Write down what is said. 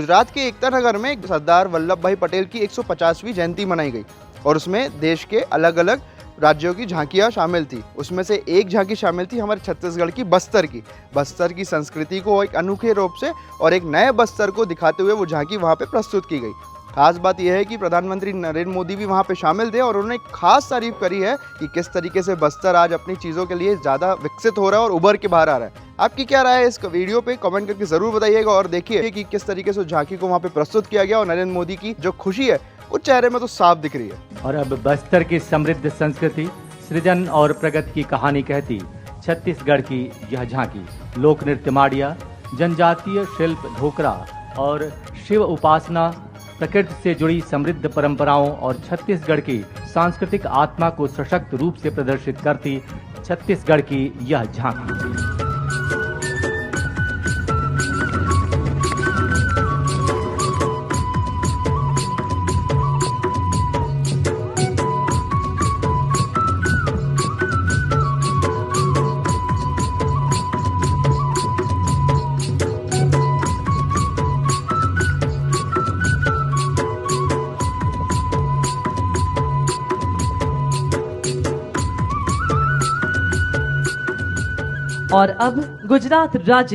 गुजरात के एकता नगर में सरदार वल्लभ भाई पटेल की 150वीं जयंती मनाई गई और उसमें देश के अलग अलग राज्यों की झांकियां शामिल थी। उसमें से एक झांकी शामिल थी हमारे छत्तीसगढ़ की बस्तर की संस्कृति को एक अनोखे रूप से और एक नए बस्तर को दिखाते हुए वो झांकी वहाँ पे प्रस्तुत की गई। खास बात यह है कि प्रधानमंत्री नरेंद्र मोदी भी वहाँ पे शामिल थे और उन्होंने खास तारीफ करी है कि किस तरीके से बस्तर आज अपनी चीज़ों के लिए ज़्यादा विकसित हो रहा है और उभर के बाहर आ रहा है। आपकी क्या राय है इस वीडियो पे कमेंट करके ज़रूर बताइएगा और देखिए कि किस तरीके से झांकी को वहाँ पे प्रस्तुत किया गया और नरेंद्र मोदी की जो खुशी है वो चेहरे में तो साफ दिख रही है। और अब बस्तर की समृद्ध संस्कृति, सृजन और प्रगति की कहानी कहती छत्तीसगढ़ की यह झांकी लोक नृत्य माड़िया, जनजातीय शिल्प ढोकरा और शिव उपासना, प्रकृति से जुड़ी समृद्ध परंपराओं और छत्तीसगढ़ की सांस्कृतिक आत्मा को सशक्त रूप से प्रदर्शित करती छत्तीसगढ़ की यह झांकी। और अब गुजरात राज्य